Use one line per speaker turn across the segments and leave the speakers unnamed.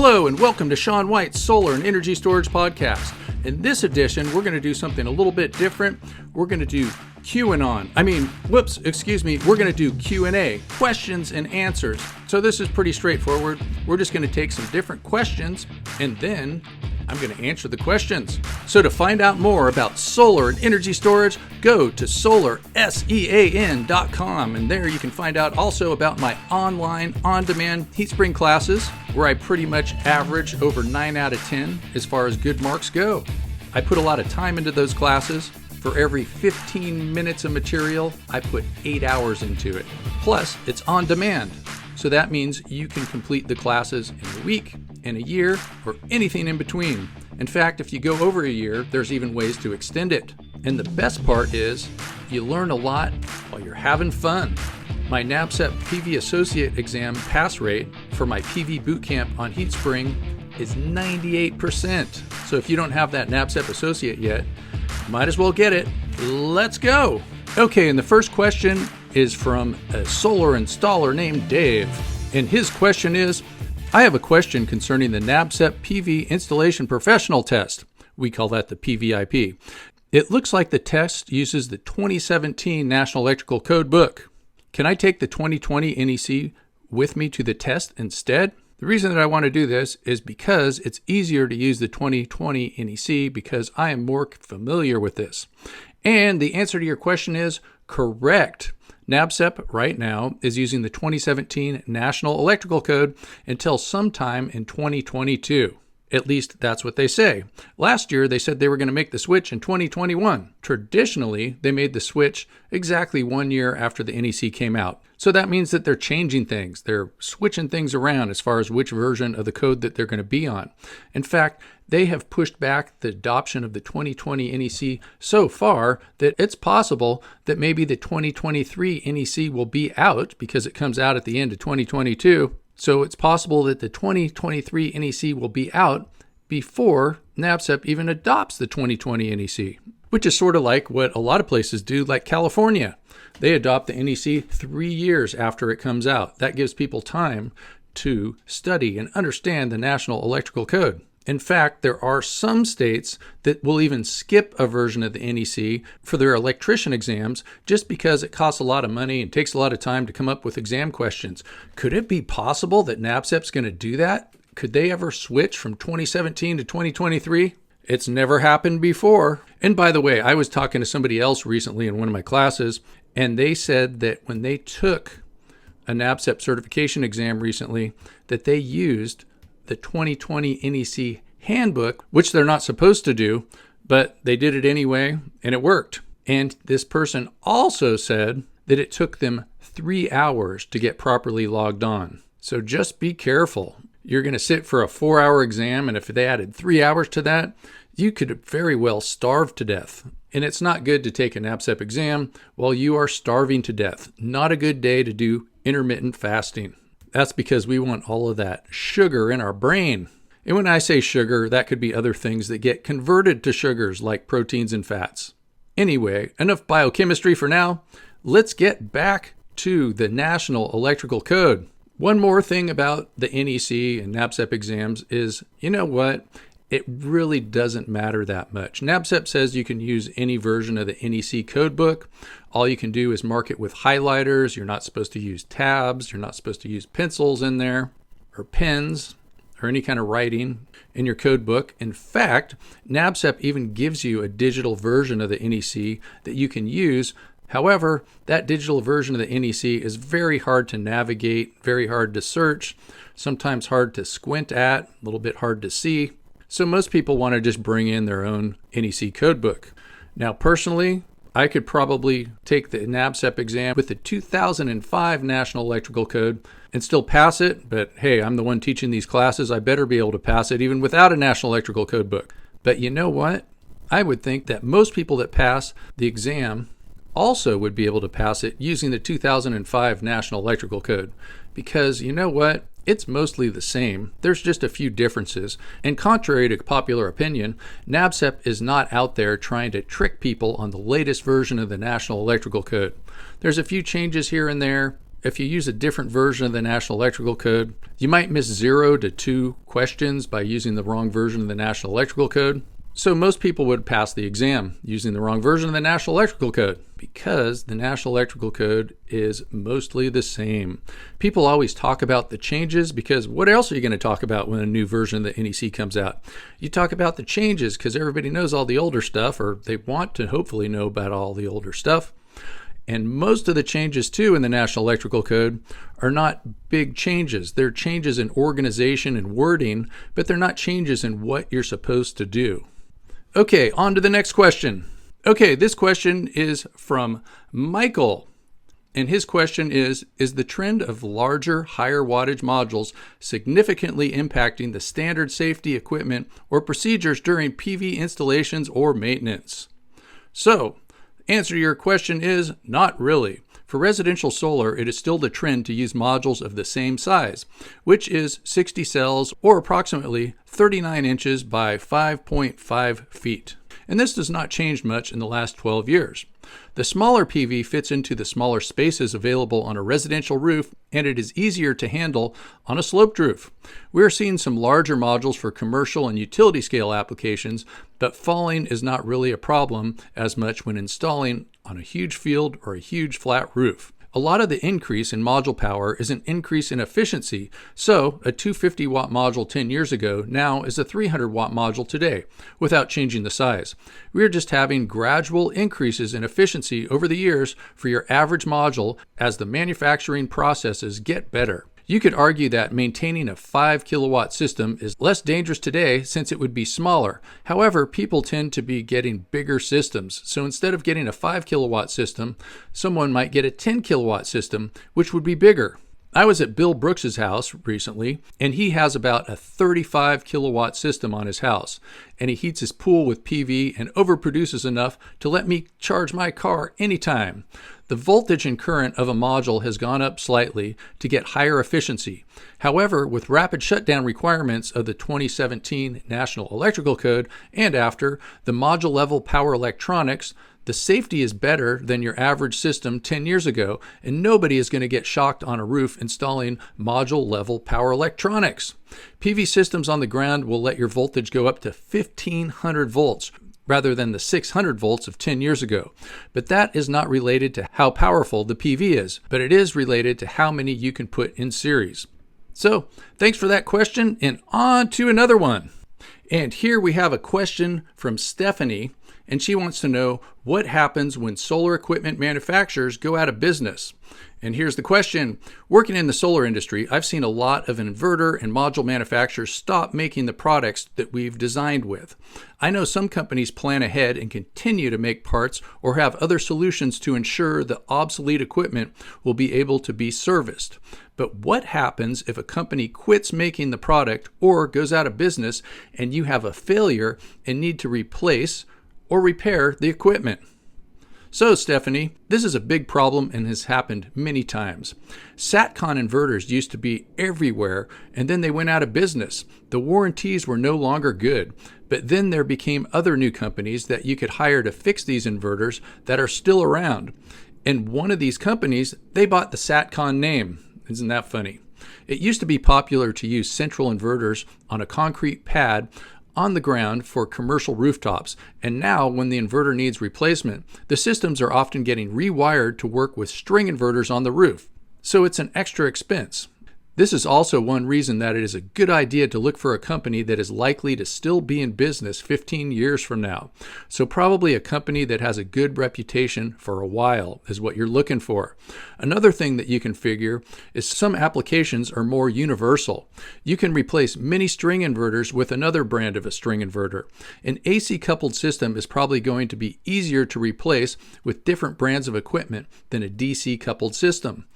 Hello and welcome to Sean White's Solar and Energy Storage Podcast. In this edition, we're going to do something a little bit different. We're going to do We're going to do Q&A, questions and answers. So this is pretty straightforward. We're just going to take some different questions and then I'm going to answer the questions. So to find out more about solar and energy storage, go to solarsean.com, and there you can find out also about my online, on-demand heat spring classes, where I pretty much average over 9 out of 10 as far as good marks go. I put a lot of time into those classes. For every 15 minutes of material, I put 8 hours into it. Plus, it's on demand. So that means you can complete the classes in a week, in a year, or anything in between. In fact, if you go over a year, there's even ways to extend it. And the best part is, you learn a lot while you're having fun. My NABCEP PV Associate exam pass rate for my PV bootcamp on heat spring is 98%. So if you don't have that NABCEP Associate yet, might as well get it. Let's go. Okay, and the first question is from a solar installer named Dave. And his question is, I have a question concerning the NABCEP PV Installation Professional Test. We call that the PVIP. It looks like the test uses the 2017 National Electrical Code book. Can I take the 2020 NEC with me to the test instead? The reason that I want to do this is because it's easier to use the 2020 NEC because I am more familiar with this. And the answer to your question is correct. NABCEP right now is using the 2017 National Electrical Code until sometime in 2022. At least that's what they say. Last year, they said they were going to make the switch in 2021. Traditionally, they made the switch exactly 1 year after the NEC came out. So that means that they're changing things. They're switching things around as far as which version of the code that they're going to be on. In fact, they have pushed back the adoption of the 2020 NEC so far that it's possible that maybe the 2023 NEC will be out because it comes out at the end of 2022. So it's possible that the 2023 NEC will be out before NABCEP even adopts the 2020 NEC, which is sort of like what a lot of places do, like California. They adopt the NEC 3 years after it comes out. That gives people time to study and understand the National Electrical Code. In fact, there are some states that will even skip a version of the NEC for their electrician exams just because it costs a lot of money and takes a lot of time to come up with exam questions. Could it be possible that NABCEP's going to do that? Could they ever switch from 2017 to 2023? It's never happened before. And by the way, I was talking to somebody else recently in one of my classes, and they said that when they took a NABCEP certification exam recently, that they used the 2020 NEC handbook, which they're not supposed to do, but they did it anyway, and it worked. And this person also said that it took them 3 hours to get properly logged on. So just be careful. You're going to sit for a 4-hour exam, and if they added 3 hours to that, you could very well starve to death. And it's not good to take a NABCEP exam while you are starving to death. Not a good day to do intermittent fasting. That's because we want all of that sugar in our brain. And when I say sugar, that could be other things that get converted to sugars like proteins and fats. Anyway, enough biochemistry for now. Let's get back to the National Electrical Code. One more thing about the NEC and NABCEP exams is, you know what? It really doesn't matter that much. NABCEP says you can use any version of the NEC codebook. All you can do is mark it with highlighters. You're not supposed to use tabs. You're not supposed to use pencils in there or pens or any kind of writing in your codebook. In fact, NABCEP even gives you a digital version of the NEC that you can use. However, that digital version of the NEC is very hard to navigate, very hard to search, sometimes hard to squint at, a little bit hard to see. So most people want to just bring in their own NEC codebook. Now, personally, I could probably take the NABCEP exam with the 2005 National Electrical Code and still pass it, but hey, I'm the one teaching these classes. I better be able to pass it even without a National Electrical Code book. But you know what? I would think that most people that pass the exam also would be able to pass it using the 2005 National Electrical Code. Because you know what? It's mostly the same. There's just a few differences. And contrary to popular opinion, NABCEP is not out there trying to trick people on the latest version of the National Electrical Code. There's a few changes here and there, If you use a different version of the National Electrical Code, you might miss 0 to 2 questions by using the wrong version of the National Electrical Code. So most people would pass the exam using the wrong version of the National Electrical Code because the National Electrical Code is mostly the same. People always talk about the changes because what else are you going to talk about when a new version of the NEC comes out? You talk about the changes because everybody knows all the older stuff, or they want to hopefully know about all the older stuff. And most of the changes, too, in the National Electrical Code are not big changes. They're changes in organization and wording, but they're not changes in what you're supposed to do. Okay, on to the next question. Okay, this question is from Michael. And his question is the trend of larger, higher wattage modules significantly impacting the standard safety equipment or procedures during PV installations or maintenance? So, answer to your question is not really. For residential solar, it is still the trend to use modules of the same size, which is 60 cells or approximately 39 inches by 5.5 feet. And this does not change much in the last 12 years. The smaller PV fits into the smaller spaces available on a residential roof, and it is easier to handle on a sloped roof. We are seeing some larger modules for commercial and utility scale applications, but falling is not really a problem as much when installing on a huge field or a huge flat roof. A lot of the increase in module power is an increase in efficiency, so a 250 watt module 10 years ago now is a 300 watt module today, without changing the size. We are just having gradual increases in efficiency over the years for your average module as the manufacturing processes get better. You could argue that maintaining a 5 kilowatt system is less dangerous today since it would be smaller. However, people tend to be getting bigger systems. So instead of getting a 5 kilowatt system, someone might get a 10 kilowatt system, which would be bigger. I was at Bill Brooks's house recently, and he has about a 35 kilowatt system on his house, and he heats his pool with PV and overproduces enough to let me charge my car anytime. The voltage and current of a module has gone up slightly to get higher efficiency. However, with rapid shutdown requirements of the 2017 National Electrical Code and after the module level power electronics, the safety is better than your average system 10 years ago, and nobody is going to get shocked on a roof installing module level power electronics. PV systems on the ground will let your voltage go up to 1500 volts rather than the 600 volts of 10 years ago. But that is not related to how powerful the PV is, but it is related to how many you can put in series. So, thanks for that question, and on to another one. And here we have a question from Stephanie, and she wants to know what happens when solar equipment manufacturers go out of business. And here's the question. Working in the solar industry, I've seen a lot of inverter and module manufacturers stop making the products that we've designed with. I know some companies plan ahead and continue to make parts or have other solutions to ensure the obsolete equipment will be able to be serviced. But what happens if a company quits making the product or goes out of business and you have a failure and need to replace or repair the equipment? So, Stephanie, this is a big problem and has happened many times. SATCON inverters used to be everywhere, and then they went out of business. The warranties were no longer good, but then there became other new companies that you could hire to fix these inverters that are still around. And one of these companies, they bought the SATCON name. Isn't that funny? It used to be popular to use central inverters on a concrete pad on the ground for commercial rooftops, and now when the inverter needs replacement, the systems are often getting rewired to work with string inverters on the roof, so it's an extra expense. This is also one reason that it is a good idea to look for a company that is likely to still be in business 15 years from now. So probably a company that has a good reputation for a while is what you're looking for. Another thing that you can figure is some applications are more universal. You can replace many string inverters with another brand of a string inverter. An AC coupled system is probably going to be easier to replace with different brands of equipment than a DC coupled system.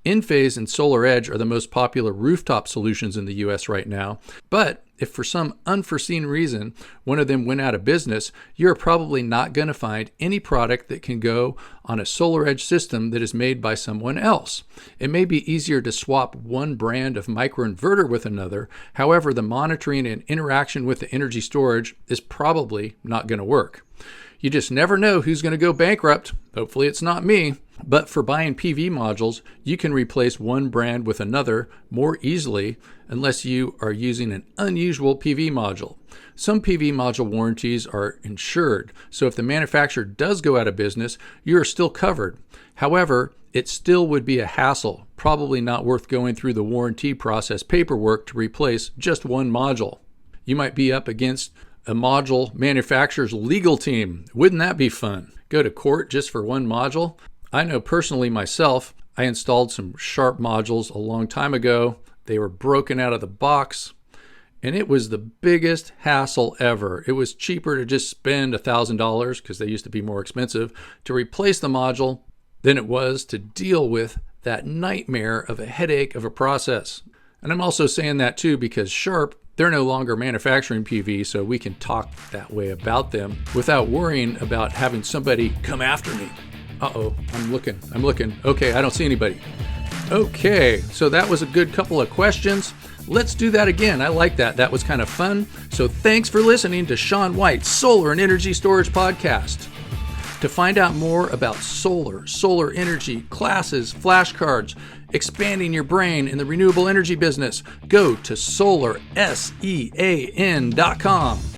Enphase and SolarEdge are the most popular rooftop solutions in the US right now, but if for some unforeseen reason one of them went out of business, you're probably not going to find any product that can go on a SolarEdge system that is made by someone else. It may be easier to swap one brand of microinverter with another, however, the monitoring and interaction with the energy storage is probably not going to work. You just never know who's going to go bankrupt. Hopefully it's not me. But for buying PV modules, you can replace one brand with another more easily unless you are using an unusual PV module. Some PV module warranties are insured, so if the manufacturer does go out of business, you are still covered. However, it still would be a hassle, probably not worth going through the warranty process paperwork to replace just one module. You might be up against a module manufacturer's legal team. Wouldn't that be fun? Go to court just for one module? I know personally myself, I installed some Sharp modules a long time ago. They were broken out of the box, and it was the biggest hassle ever. It was cheaper to just spend $1,000, because they used to be more expensive, to replace the module than it was to deal with that nightmare of a headache of a process. And I'm also saying that too because Sharp, they're no longer manufacturing PV, so we can talk that way about them without worrying about having somebody come after me. Uh-oh, I'm looking. Okay, I don't see anybody. Okay, so that was a good couple of questions. Let's do that again. I like that. That was kind of fun. So thanks for listening to Sean White's Solar and Energy Storage Podcast. To find out more about solar energy, classes, flashcards, expanding your brain in the renewable energy business, go to solarsean.com.